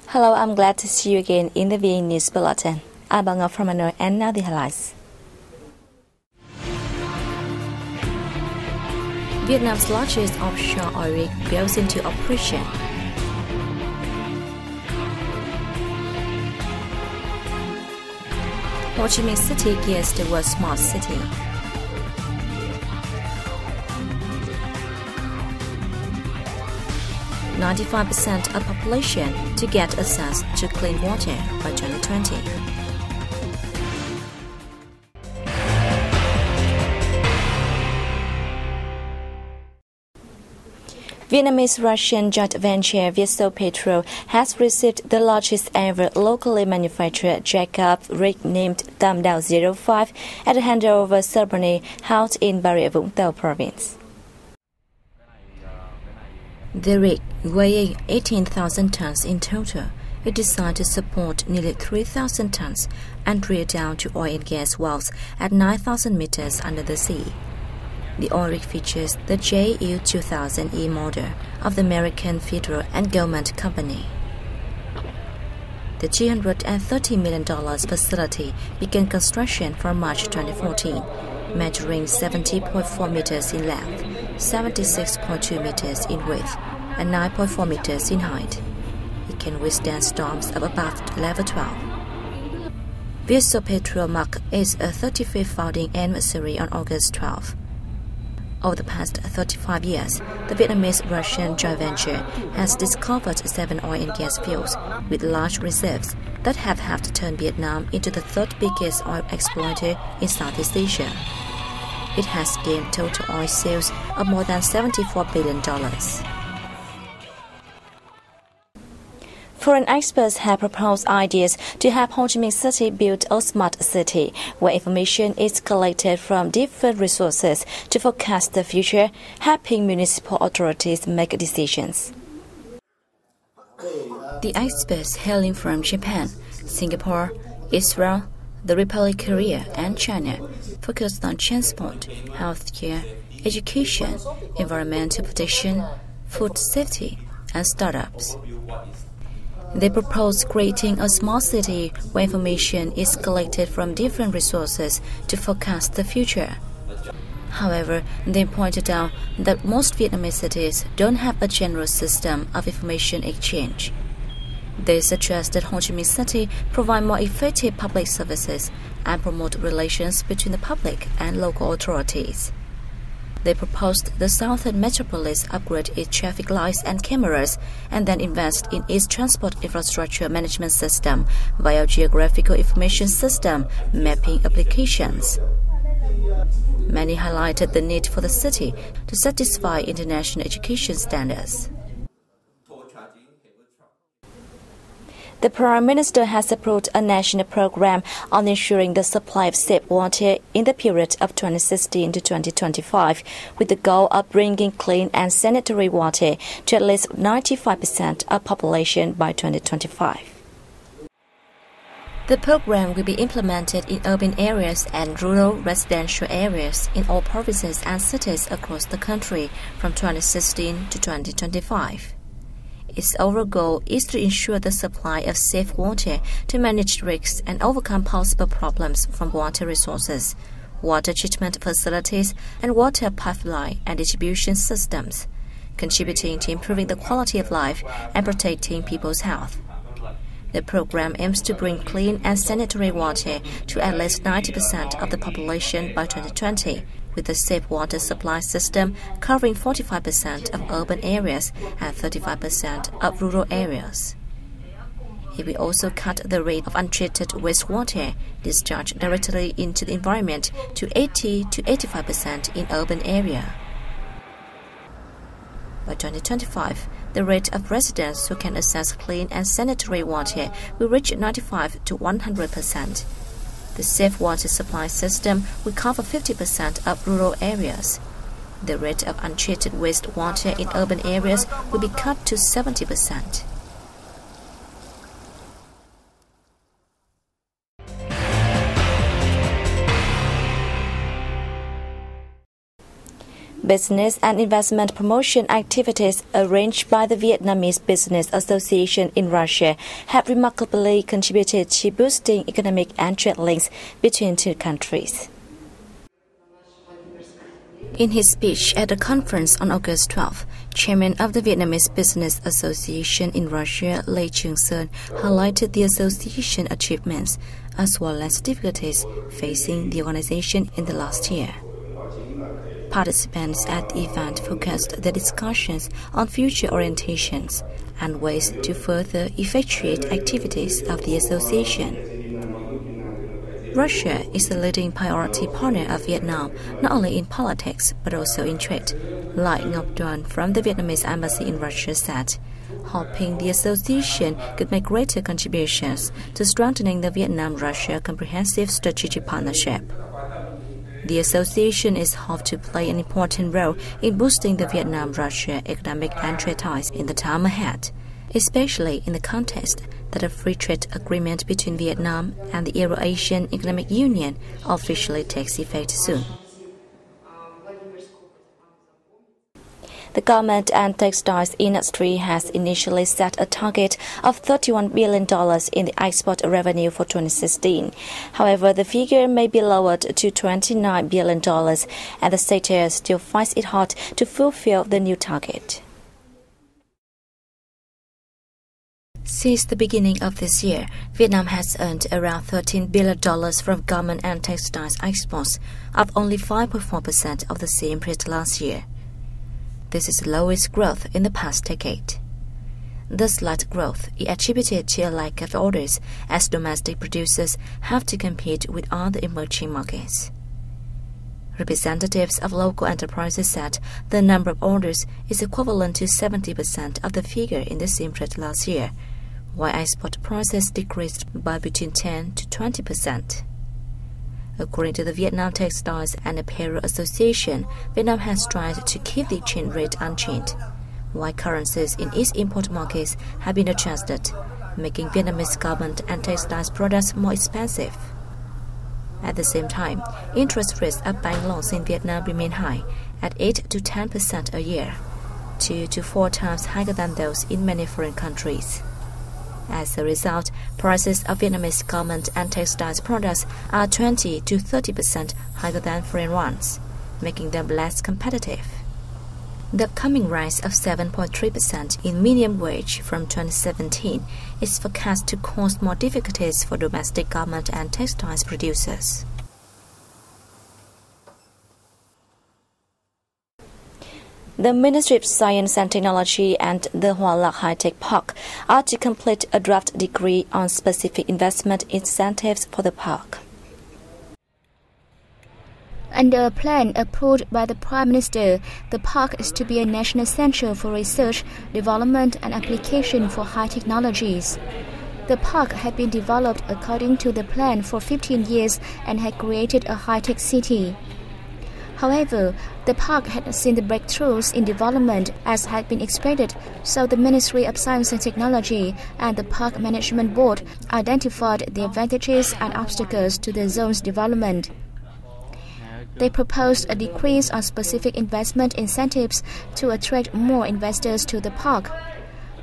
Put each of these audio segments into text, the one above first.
Hello, I'm glad to see you again in the VNA News Bulletin. I'm Aug from Hanoi, and now the highlights. Vietnam's largest offshore oil rig goes into operation. Ho Chi Minh City gears towards smart city. %95% of population to get access to clean water by 2020. Vietnamese-Russian joint venture Vietso has received the largest ever locally manufactured jackup rig named Tam Dao 05 at a handover ceremony held in Bà Rịa Vũng Tàu province. The rig, weighing 18,000 tons in total, is designed to support nearly 3,000 tons and drill down to oil and gas wells at 9,000 meters under the sea. The oil rig features the JU-2000E model of the American Federal and Government Company. The $230 million facility began construction from March 2014, measuring 70.4 meters in length, 76.2 meters in width, and 9.4 meters in height. It can withstand storms of above level 12. Vietso marked its 35th founding anniversary on August 12. Over the past 35 years, the Vietnamese-Russian joint venture has discovered 7 oil and gas fields with large reserves that have helped turn Vietnam into the third biggest oil exploiter in Southeast Asia. It has gained total oil sales of more than $74 billion. Foreign experts have proposed ideas to have Ho Chi Minh City build a smart city where information is collected from different resources to forecast the future, helping municipal authorities make decisions. The experts hailing from Japan, Singapore, Israel, the Republic of Korea, and China focused on transport, healthcare, education, environmental protection, food safety, and startups. They propose creating a smart city where information is collected from different resources to forecast the future. However, they pointed out that most Vietnamese cities don't have a general system of information exchange. They suggest that Ho Chi Minh City provide more effective public services and promote relations between the public and local authorities. They proposed the Southern Metropolis upgrade its traffic lights and cameras and then invest in its transport infrastructure management system via geographical information system mapping applications. Many highlighted the need for the city to satisfy international education standards. The Prime Minister has approved a national program on ensuring the supply of safe water in the period of 2016 to 2025, with the goal of bringing clean and sanitary water to at least 95% of population by 2025. The program will be implemented in urban areas and rural residential areas in all provinces and cities across the country from 2016 to 2025. Its overall goal is to ensure the supply of safe water to manage risks and overcome possible problems from water resources, water treatment facilities, and water pipeline and distribution systems, contributing to improving the quality of life and protecting people's health. The program aims to bring clean and sanitary water to at least 90% of the population by 2020, with a safe water supply system covering 45% of urban areas and 35% of rural areas. It will also cut the rate of untreated wastewater discharged directly into the environment to 80 to 85% in urban areas. By 2025, the rate of residents who can access clean and sanitary water will reach 95 to 100%. The safe water supply system will cover 50% of rural areas. The rate of untreated wastewater in urban areas will be cut to 70%. Business and investment promotion activities arranged by the Vietnamese Business Association in Russia have remarkably contributed to boosting economic and trade links between two countries. In his speech at a conference on August 12, Chairman of the Vietnamese Business Association in Russia, Lê Trường Sơn, highlighted the association achievements as well as difficulties facing the organization in the last year. Participants at the event focused their discussions on future orientations and ways to further effectuate activities of the association. Russia is the leading priority partner of Vietnam, not only in politics but also in trade, like Aug.13 from the Vietnamese embassy in Russia said, hoping the association could make greater contributions to strengthening the Vietnam-Russia comprehensive strategic partnership. The association is hoped to play an important role in boosting the Vietnam-Russia economic and trade ties in the time ahead, especially in the context that a free trade agreement between Vietnam and the Euro-Asian Economic Union officially takes effect soon. The garment and textiles industry has initially set a target of $31 billion in the export revenue for 2016. However, the figure may be lowered to $29 billion, and the sector still finds it hard to fulfill the new target. Since the beginning of this year, Vietnam has earned around $13 billion from garment and textiles exports, up only 5.4% of the same period last year. This is the lowest growth in the past decade. The slight growth is attributed to a lack of orders, as domestic producers have to compete with other emerging markets. Representatives of local enterprises said the number of orders is equivalent to 70% of the figure in the same period last year, while export prices decreased by between 10 to 20%. According to the Vietnam Textiles and Apparel Association, Vietnam has tried to keep the exchange rate unchanged, while currencies in its import markets have been adjusted, making Vietnamese garment and textiles products more expensive. At the same time, interest rates of bank loans in Vietnam remain high, at 8 to 10% a year, 2 to 4 times higher than those in many foreign countries. As a result, prices of Vietnamese garment and textiles products are 20 to 30% higher than foreign ones, making them less competitive. The upcoming rise of 7.3% in minimum wage from 2017 is forecast to cause more difficulties for domestic garment and textiles producers. The Ministry of Science and Technology and the Hoa Lạc High-Tech Park are to complete a draft decree on specific investment incentives for the park. Under a plan approved by the Prime Minister, the park is to be a national center for research, development and application for high technologies. The park had been developed according to the plan for 15 years and had created a high-tech city. However, the park had seen the breakthroughs in development as had been expected, so the Ministry of Science and Technology and the Park Management Board identified the advantages and obstacles to the zone's development. They proposed a decrease on specific investment incentives to attract more investors to the park.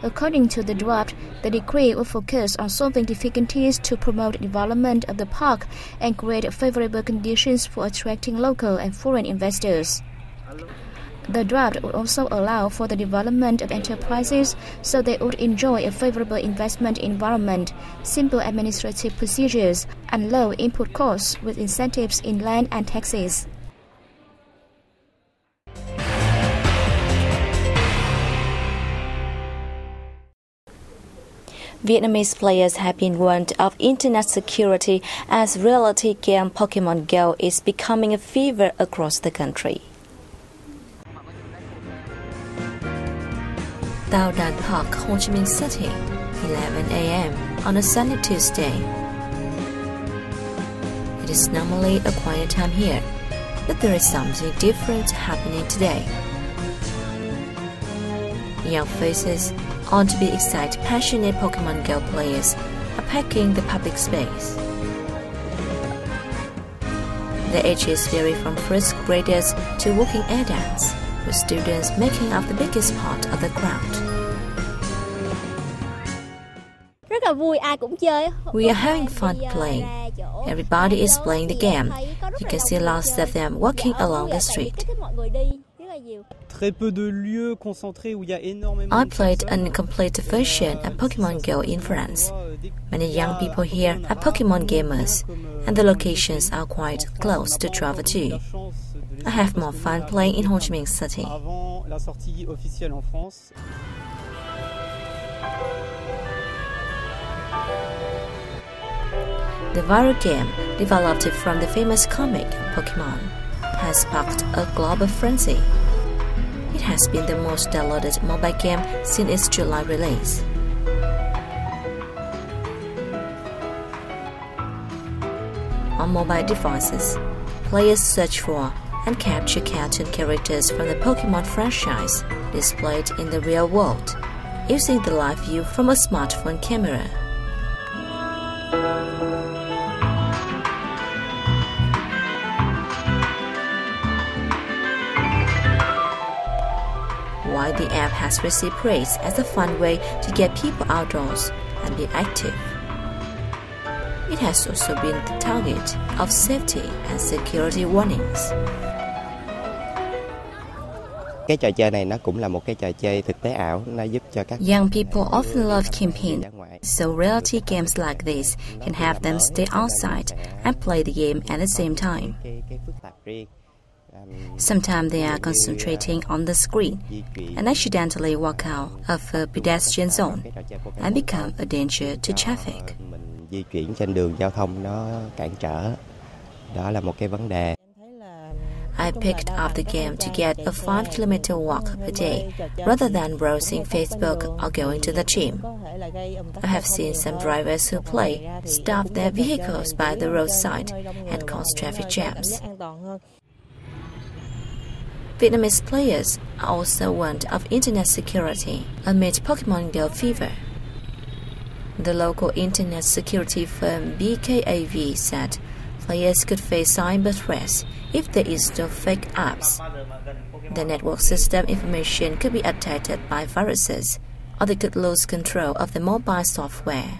According to the draft, the decree will focus on solving difficulties to promote development of the park and create favorable conditions for attracting local and foreign investors. The draft would also allow for the development of enterprises so they would enjoy a favorable investment environment, simple administrative procedures, and low input costs with incentives in land and taxes. Vietnamese players have been warned of internet security as reality game Pokemon Go is becoming a fever across the country. Tao Dan Park, Ho Chi Minh City, 11 a.m. on a sunny Tuesday. It is normally a quiet time here, but there is something different happening today. Young faces, on to be excited, passionate Pokemon Go players are packing the public space. The ages vary from first graders to working adults, with students making up the biggest part of the crowd. We are having fun playing. Everybody is playing the game. You can see lots of them walking along the street. I played an incomplete version of Pokemon Go in France. Many young people here are Pokemon gamers, and the locations are quite close to travel to. I have more fun playing in Ho Chi Minh City. The viral game, developed from the famous comic Pokemon, has sparked a global frenzy. It has been the most downloaded mobile game since its July release. On mobile devices, players search for and capture cartoon characters from the Pokemon franchise displayed in the real world, using the live view from a smartphone camera. While the app has received praise as a fun way to get people outdoors and be active, it has also been the target of safety and security warnings. Young people often love camping, so reality games like this can have them stay outside and play the game at the same time. Sometimes they are concentrating on the screen and accidentally walk out of a pedestrian zone and become a danger to traffic. I picked up the game to get a 5-kilometer walk per day rather than browsing Facebook or going to the gym. I have seen some drivers who play stop their vehicles by the roadside and cause traffic jams. Vietnamese players are also warned of internet security amid Pokemon Go fever. The local internet security firm BKAV said players could face cyber threats if they install fake apps. The network system information could be attacked by viruses, or they could lose control of the mobile software.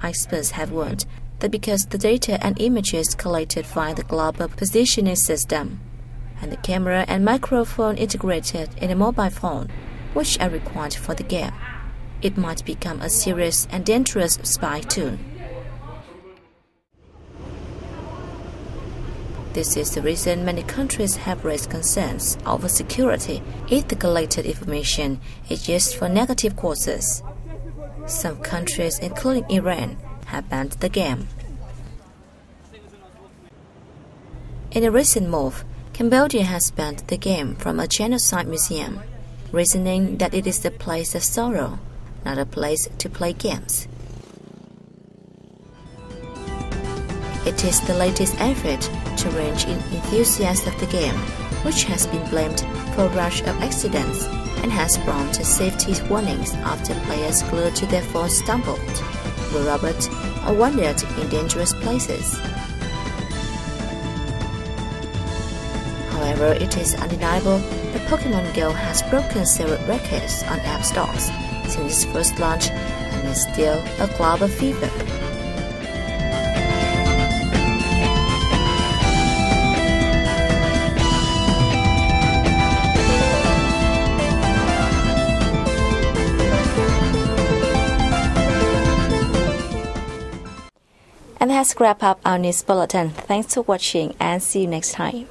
Experts have warned that because the data and images collected via the global positioning system and the camera and microphone integrated in a mobile phone, which are required for the game, it might become a serious and dangerous spy tool. This is the reason many countries have raised concerns over security if the collected information is used for negative causes. Some countries, including Iran, have banned the game. In a recent move, Cambodia has banned the game from a genocide museum, reasoning that it is a place of sorrow, not a place to play games. It is the latest effort to rein in enthusiasts of the game, which has been blamed for a rush of accidents and has prompted safety warnings after players glued to their phones stumbled, were robbed, or wandered in dangerous places. However, it is undeniable that Pokemon Go has broken several records on app stores since its first launch and is still a global fever. And that's wrap up our news bulletin. Thanks for watching and see you next time.